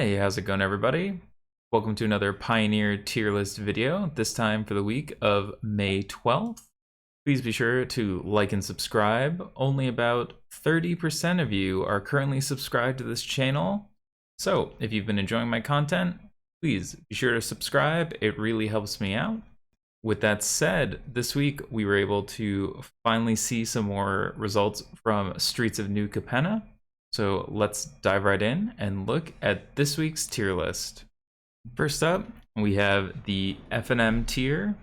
Hey, how's it going, everybody? Welcome to another Pioneer tier list video, this time for the week of May 12th. Please be sure to like and subscribe. Only about 30% of you are currently subscribed to this channel. So if you've been enjoying my content, please be sure to subscribe. It really helps me out. With that said, this week we were able to finally see some more results from Streets of New Capenna. So let's dive right in and look at this week's tier list. First up, we have the F&M tier.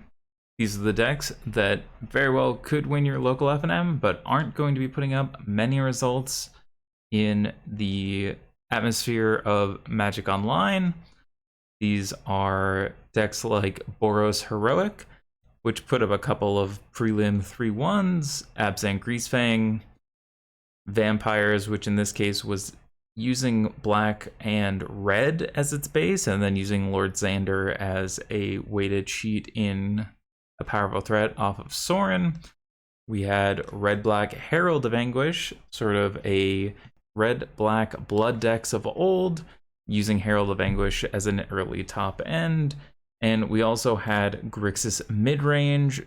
These are the decks that very well could win your local F&M, but aren't going to be putting up many results in the atmosphere of Magic Online. These are decks like Boros Heroic, which put up a couple of prelim 3/1s, Abzan Greasefang, Vampires, which in this case was using black and red as its base, and then using Lord Xander as a weighted sheet in a powerful threat off of Sorin. We had red-black Herald of Anguish, sort of a red-black blood decks of old, using Herald of Anguish as an early top end. And we also had Grixis midrange,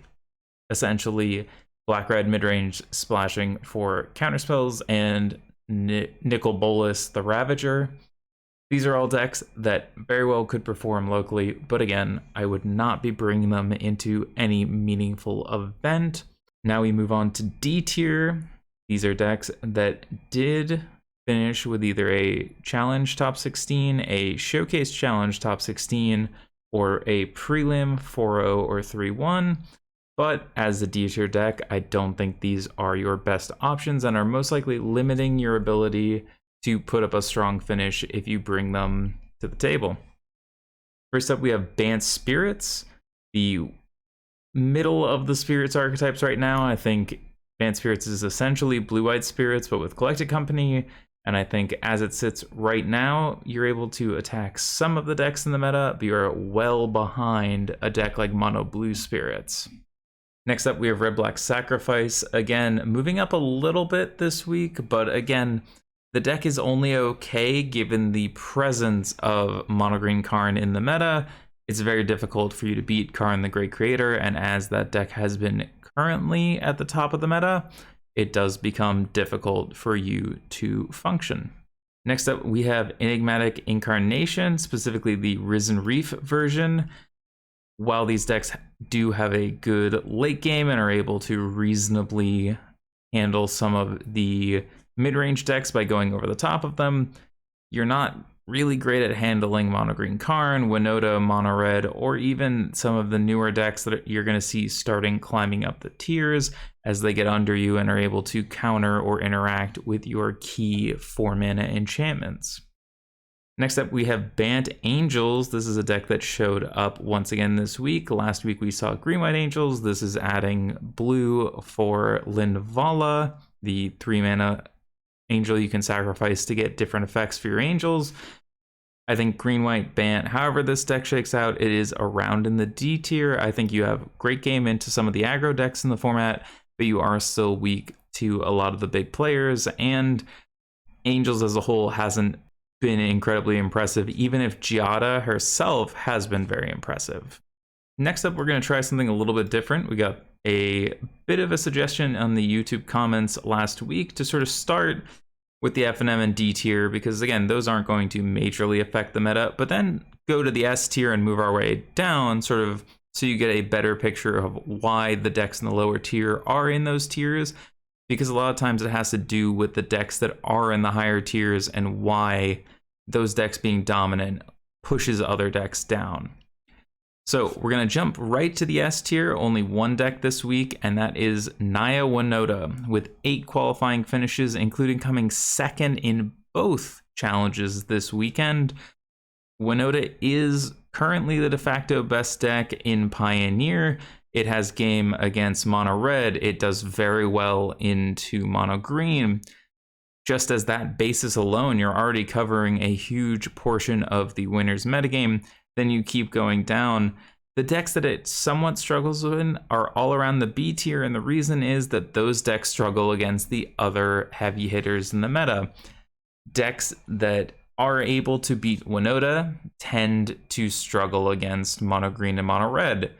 essentially black-red midrange splashing for counterspells, and Nicol Bolas the Ravager. These are all decks that very well could perform locally, but again, I would not be bringing them into any meaningful event. Now we move on to D tier. These are decks that did finish with either a Challenge Top 16, a Showcase Challenge Top 16, or a Prelim 4-0 or 3-1. But as a D tier deck, I don't think these are your best options and are most likely limiting your ability to put up a strong finish if you bring them to the table. First up, we have Bant Spirits, the middle of the Spirits archetypes right now. I think Bant Spirits is essentially Blue-White Spirits, but with Collected Company. And I think as it sits right now, you're able to attack some of the decks in the meta, but you're well behind a deck like Mono Blue Spirits. Next up, we have Red-Black Sacrifice. Again, moving up a little bit this week, but again, the deck is only okay given the presence of Mono Green Karn in the meta. It's very difficult for you to beat Karn the Great Creator, and as that deck has been currently at the top of the meta, it does become difficult for you to function. Next up, we have Enigmatic Incarnation, specifically the Risen Reef version. While these decks do have a good late game and are able to reasonably handle some of the mid-range decks by going over the top of them, you're not really great at handling Mono Green Karn, Winota, Mono Red, or even some of the newer decks that you're going to see starting climbing up the tiers as they get under you and are able to counter or interact with your key 4-mana enchantments. Next up, we have Bant Angels. This is a deck that showed up once again this week. Last week we saw Green-White Angels. This is adding blue for Linvala, the 3-mana angel you can sacrifice to get different effects for your angels. I think Green-White Bant, however this deck shakes out, it is around in the D tier. I think you have great game into some of the aggro decks in the format, but you are still weak to a lot of the big players, and Angels as a whole hasn't been incredibly impressive, even if Giada herself has been very impressive. Next up, we're going to try something a little bit different. We got a bit of a suggestion on the YouTube comments last week to sort of start with the F&M and D tier, because again, those aren't going to majorly affect the meta, but then go to the S tier and move our way down, sort of so you get a better picture of why the decks in the lower tier are in those tiers, because a lot of times it has to do with the decks that are in the higher tiers and why those decks being dominant pushes other decks down. So we're going to jump right to the S tier, only one deck this week, and that is Naya Winota, with 8 qualifying finishes, including coming second in both challenges this weekend. Winota is currently the de facto best deck in Pioneer. It has game against Mono Red. It does very well into Mono Green. Just as that basis alone, you're already covering a huge portion of the winner's metagame. Then you keep going down. The decks that it somewhat struggles in are all around the B tier, and the reason is that those decks struggle against the other heavy hitters in the meta. Decks that are able to beat Winota tend to struggle against mono green and mono red.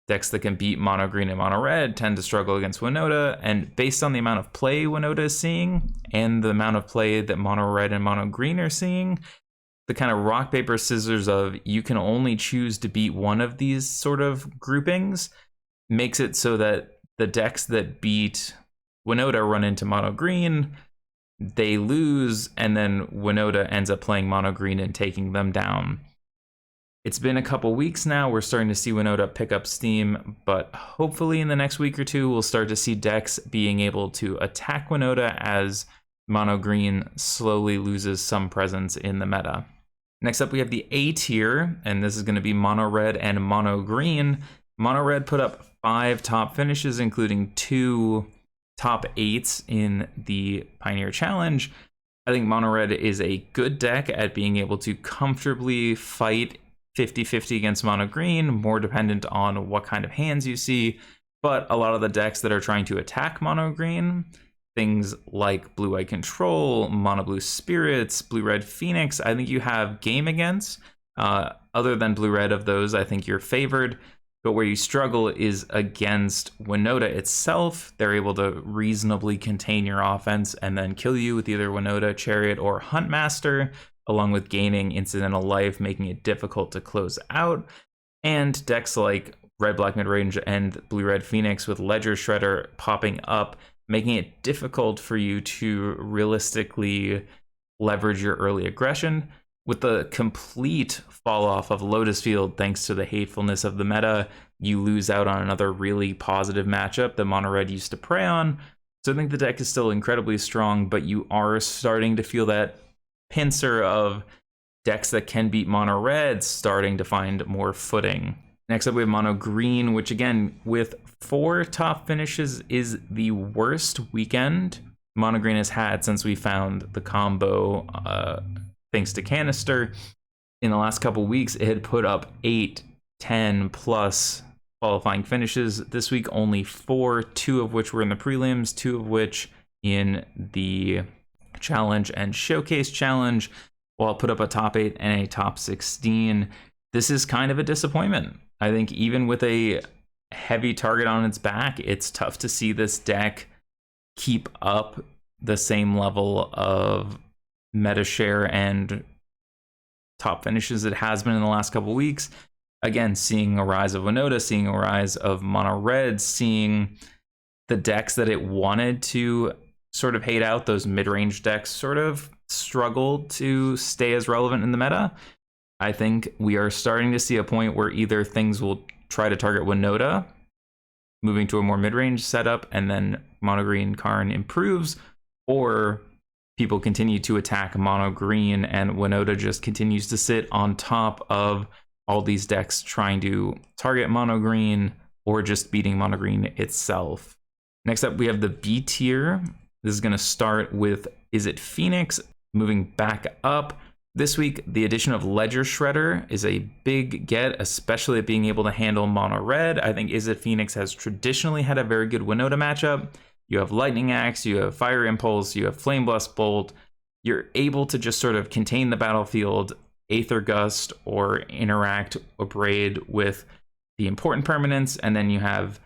Decks that can beat mono green and mono red tend to struggle against Winota, and based on the amount of play Winota is seeing and the amount of play that mono red and mono green are seeing, the kind of rock paper scissors of you can only choose to beat one of these sort of groupings makes it so that the decks that beat Winota run into mono green, they lose, and then Winota ends up playing mono green and taking them down. It's been a couple weeks now. We're starting to see Winota pick up steam, but hopefully in the next week or two, we'll start to see decks being able to attack Winota as mono green slowly loses some presence in the meta. Next up, we have the A tier, and this is going to be mono red and mono green. Mono red put up 5 top finishes, including 2 top 8s in the Pioneer Challenge. I think mono red is a good deck at being able to comfortably fight 50-50 against mono green, more dependent on what kind of hands you see. But a lot of the decks that are trying to attack mono green, things like blue-eye control, mono blue spirits, blue-red phoenix, I think you have game against. Other than blue-red of those, I think you're favored. But where you struggle is against Winota itself. They're able to reasonably contain your offense and then kill you with either Winota, Chariot, or Huntmaster, along with gaining incidental life, making it difficult to close out. And decks like red-black midrange and blue-red phoenix with Ledger Shredder popping up, making it difficult for you to realistically leverage your early aggression. With the complete fall off of Lotus Field, thanks to the hatefulness of the meta, you lose out on another really positive matchup that mono red used to prey on. So I think the deck is still incredibly strong, but you are starting to feel that pincer of decks that can beat mono red starting to find more footing. Next up, we have mono green, which again, with 4 top finishes, is the worst weekend mono green has had since we found the combo, thanks to Canister. In the last couple weeks, it had put up 8, 10 plus qualifying finishes. This week, only 4, 2 of which were in the prelims, 2 of which in the challenge and showcase challenge, while it put up a top 8 and a top 16. This is kind of a disappointment. I think even with a heavy target on its back, it's tough to see this deck keep up the same level of meta share and top finishes it has been in the last couple weeks. Again, seeing a rise of Winota, seeing a rise of mono red, seeing the decks that it wanted to sort of hate out, those mid-range decks sort of struggle to stay as relevant in the meta. I think we are starting to see a point where either things will try to target Winota, moving to a more mid-range setup, and then mono green Karn improves, or people continue to attack mono green and Winota just continues to sit on top of all these decks trying to target mono green or just beating mono green itself. Next up, we have the B tier. This is going to start with Is It Phoenix? Moving back up. This week, the addition of Ledger Shredder is a big get, especially at being able to handle mono red. I think Is It Phoenix has traditionally had a very good Winota matchup. You have Lightning Axe, you have Fire Impulse, you have Flame Blast Bolt. You're able to just sort of contain the battlefield, Aether Gust, or interact or braid with the important permanents, and then you have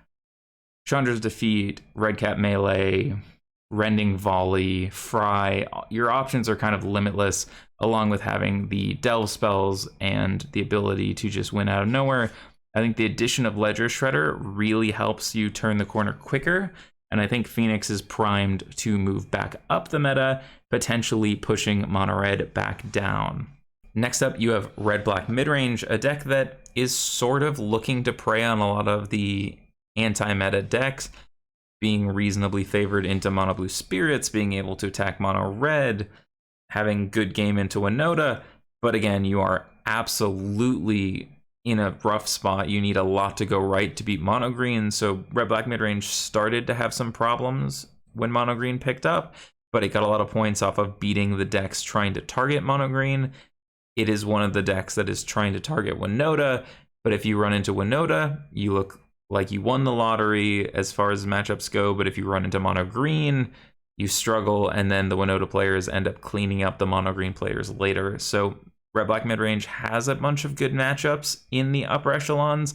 Chandra's Defeat, Redcap Melee, Rending Volley, Fry. Your options are kind of limitless, along with having the Delve spells and the ability to just win out of nowhere. I think the addition of Ledger Shredder really helps you turn the corner quicker, and I think Phoenix is primed to move back up the meta, potentially pushing mono red back down. Next up, you have red-black midrange, a deck that is sort of looking to prey on a lot of the anti-meta decks, being reasonably favored into mono blue spirits, being able to attack mono red, having good game into Winota. But again, you are absolutely in a rough spot. You need a lot to go right to beat mono green. So red-black midrange started to have some problems when mono green picked up, but it got a lot of points off of beating the decks trying to target mono green. It is one of the decks that is trying to target Winota, but if you run into Winota, you look like you won the lottery as far as matchups go. But if you run into mono green, you struggle, and then the Winota players end up cleaning up the mono green players later. So red black mid range has a bunch of good matchups in the upper echelons,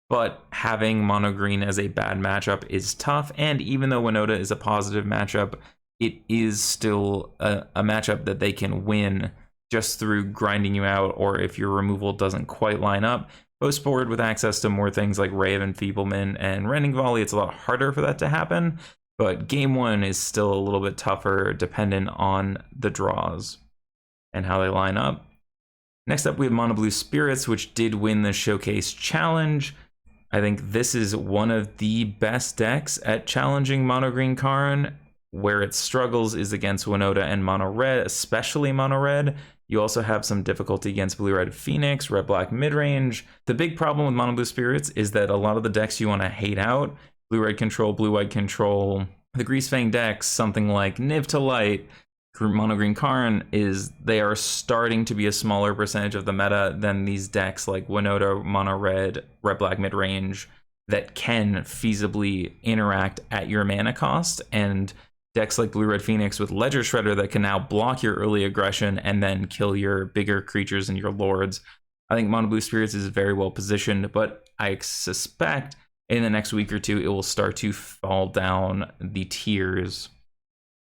but having mono green as a bad matchup is tough. And even though Winota is a positive matchup, it is still a matchup that they can win just through grinding you out, or if your removal doesn't quite line up. Post forward with access to more things like Ray of Enfeeblement and Rending Volley, it's a lot harder for that to happen, but game one is still a little bit tougher dependent on the draws and how they line up. Next up, we have Mono Blue Spirits, which did win the Showcase Challenge. I think this is one of the best decks at challenging Mono Green Karn. Where it struggles is against Winota and Mono Red, especially Mono Red. You also have some difficulty against Blue Red Phoenix, Red Black Midrange. The big problem with Mono Blue Spirits is that a lot of the decks you want to hate out, Blue Red Control, Blue White Control, the Greasefang decks, something like Niv to Light, Mono Green Karn, they are starting to be a smaller percentage of the meta than these decks like Winota, Mono Red, Red Black Midrange that can feasibly interact at your mana cost, and decks like Blue Red Phoenix with Ledger Shredder that can now block your early aggression and then kill your bigger creatures and your lords. I think Mono Blue Spirits is very well positioned, but I suspect in the next week or two it will start to fall down the tiers.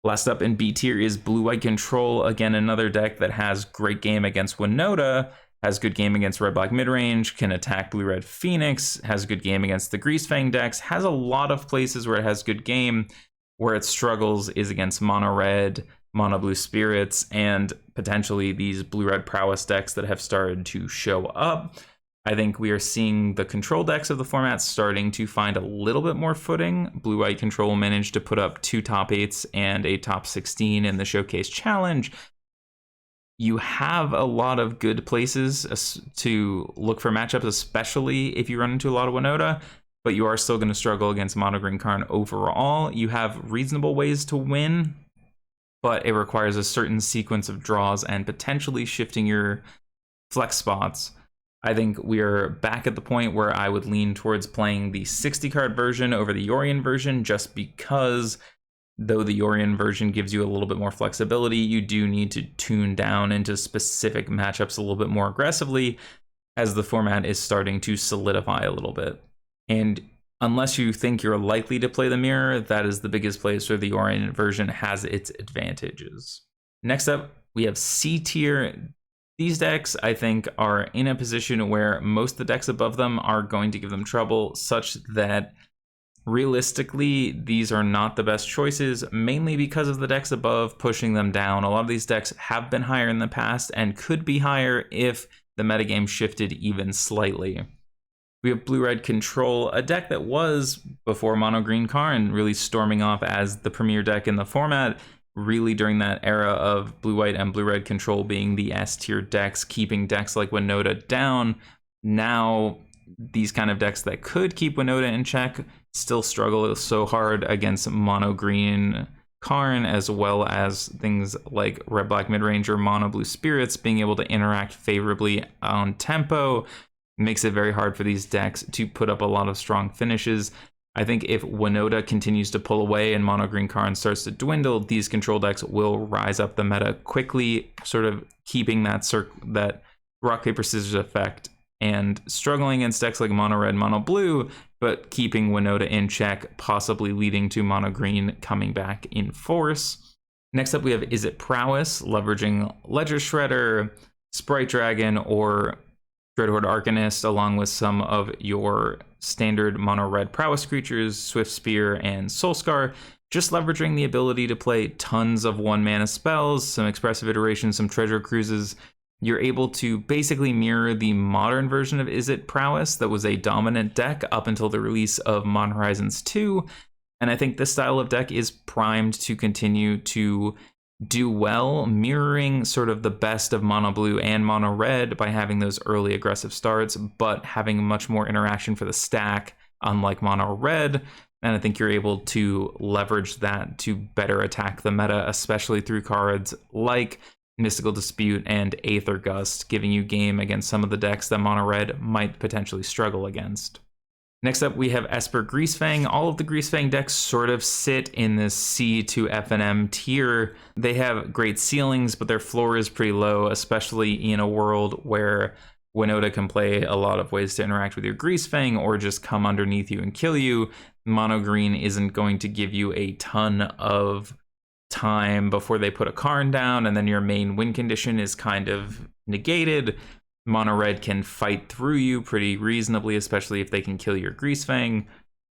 Last up in B tier is Blue White Control. Again, another deck that has great game against Winota, has good game against Red Black Midrange, can attack Blue Red Phoenix, has good game against the Greasefang decks, has a lot of places where it has good game. Where it struggles is against Mono Red, Mono Blue Spirits, and potentially these Blue Red Prowess decks that have started to show up. I think we are seeing the control decks of the format starting to find a little bit more footing. Blue White Control managed to put up 2 top 8s and a top 16 in the Showcase Challenge. You have a lot of good places to look for matchups, especially if you run into a lot of Winota, but you are still going to struggle against Mono Green Karn overall. You have reasonable ways to win, but it requires a certain sequence of draws and potentially shifting your flex spots. I think we are back at the point where I would lean towards playing the 60 card version over the Yorion version, just because though the Yorion version gives you a little bit more flexibility, you do need to tune down into specific matchups a little bit more aggressively as the format is starting to solidify a little bit. And unless you think you're likely to play the mirror, that is the biggest place where the Yorion version has its advantages. Next up, we have C tier. These decks, I think, are in a position where most of the decks above them are going to give them trouble, such that realistically, these are not the best choices, mainly because of the decks above pushing them down. A lot of these decks have been higher in the past and could be higher if the metagame shifted even slightly. We have Blue Red Control, a deck that was, before Mono Green Karn, really storming off as the premier deck in the format, really during that era of Blue White and Blue Red Control being the S tier decks, keeping decks like Winota down. Now, these kind of decks that could keep Winota in check still struggle so hard against Mono Green Karn, as well as things like Red Black Midrange or Mono Blue Spirits being able to interact favorably on tempo. Makes it very hard for these decks to put up a lot of strong finishes. I think if Winota continues to pull away and Mono Green Karn starts to dwindle, these control decks will rise up the meta quickly, sort of keeping that rock, paper, scissors effect and struggling against decks like Mono Red, Mono Blue, but keeping Winota in check, possibly leading to Mono Green coming back in force. Next up, we have Is It Prowess, leveraging Ledger Shredder, Sprite Dragon, or Dreadhorde Arcanist, along with some of your standard Mono Red Prowess creatures, Swift Spear and Soulscar, just leveraging the ability to play tons of 1-mana spells, some expressive iterations, some treasure cruises. You're able to basically mirror the modern version of Is It Prowess that was a dominant deck up until the release of Modern Horizons 2, and I think this style of deck is primed to continue to do well, mirroring sort of the best of Mono Blue and Mono Red by having those early aggressive starts, but having much more interaction for the stack, unlike Mono Red. And I think you're able to leverage that to better attack the meta, especially through cards like Mystical Dispute and Aether Gust, giving you game against some of the decks that Mono Red might potentially struggle against. Next up, we have Esper Greasefang. All of the Greasefang decks sort of sit in this C to F and M tier. They have great ceilings, but their floor is pretty low, especially in a world where Winota can play a lot of ways to interact with your Greasefang or just come underneath you and kill you. Mono green isn't going to give you a ton of time before they put a Karn down, and then your main win condition is kind of negated. Mono red can fight through you pretty reasonably, especially if they can kill your Greasefang.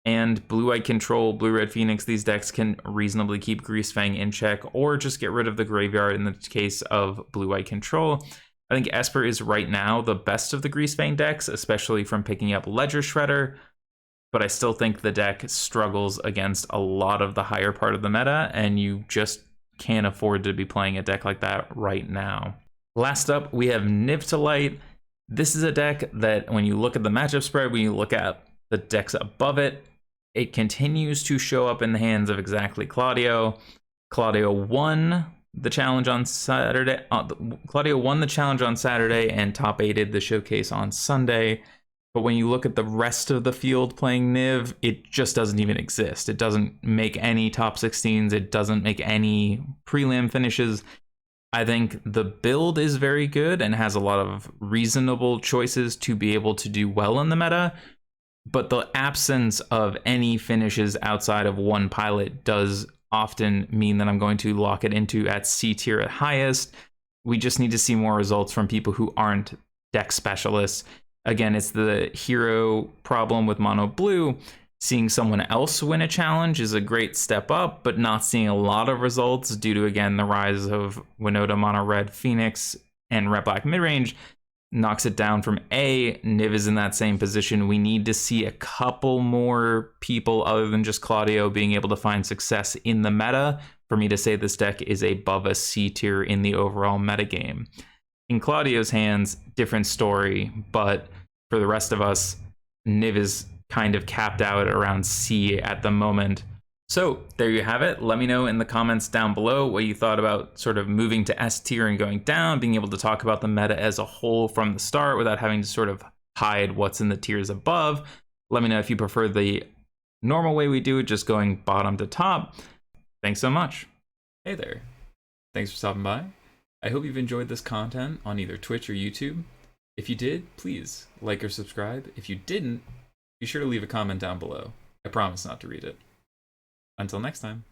And blue-white control, blue-red Phoenix, these decks can reasonably keep Greasefang in check or just get rid of the graveyard in the case of blue-white control. I think Esper is right now the best of the Greasefang decks, especially from picking up Ledger Shredder, but I still think the deck struggles against a lot of the higher part of the meta, and you just can't afford to be playing a deck like that right now. Last up, we have Niv-to-Light. This is a deck that when you look at the matchup spread, when you look at the decks above it, it continues to show up in the hands of exactly Claudio. Claudio won the challenge on Saturday. Claudio won the challenge on Saturday and top 8'd the showcase on Sunday. But when you look at the rest of the field playing Niv, it just doesn't even exist. It doesn't make any top 16s. It doesn't make any prelim finishes. I think the build is very good and has a lot of reasonable choices to be able to do well in the meta, but the absence of any finishes outside of one pilot does often mean that I'm going to lock it into at C tier at highest. We just need to see more results from people who aren't deck specialists. Again, it's the hero problem with mono blue. Seeing someone else win a challenge is a great step up, but not seeing a lot of results due to, again, the rise of Winota, Mono Red, Phoenix, and Red Black midrange knocks it down from A. Niv is in that same position. We need to see a couple more people other than just Claudio being able to find success in the meta for me to say this deck is above a C tier in the overall metagame. In Claudio's hands, different story, but for the rest of us, Niv is kind of capped out around C at the moment. So there you have it. Let me know in the comments down below what you thought about sort of moving to S tier and going down, being able to talk about the meta as a whole from the start without having to sort of hide what's in the tiers above. Let me know if you prefer the normal way we do it, just going bottom to top. Thanks so much. Hey there. Thanks for stopping by. I hope you've enjoyed this content on either Twitch or YouTube. If you did, please like or subscribe. If you didn't, be sure to leave a comment down below. I promise not to read it. Until next time.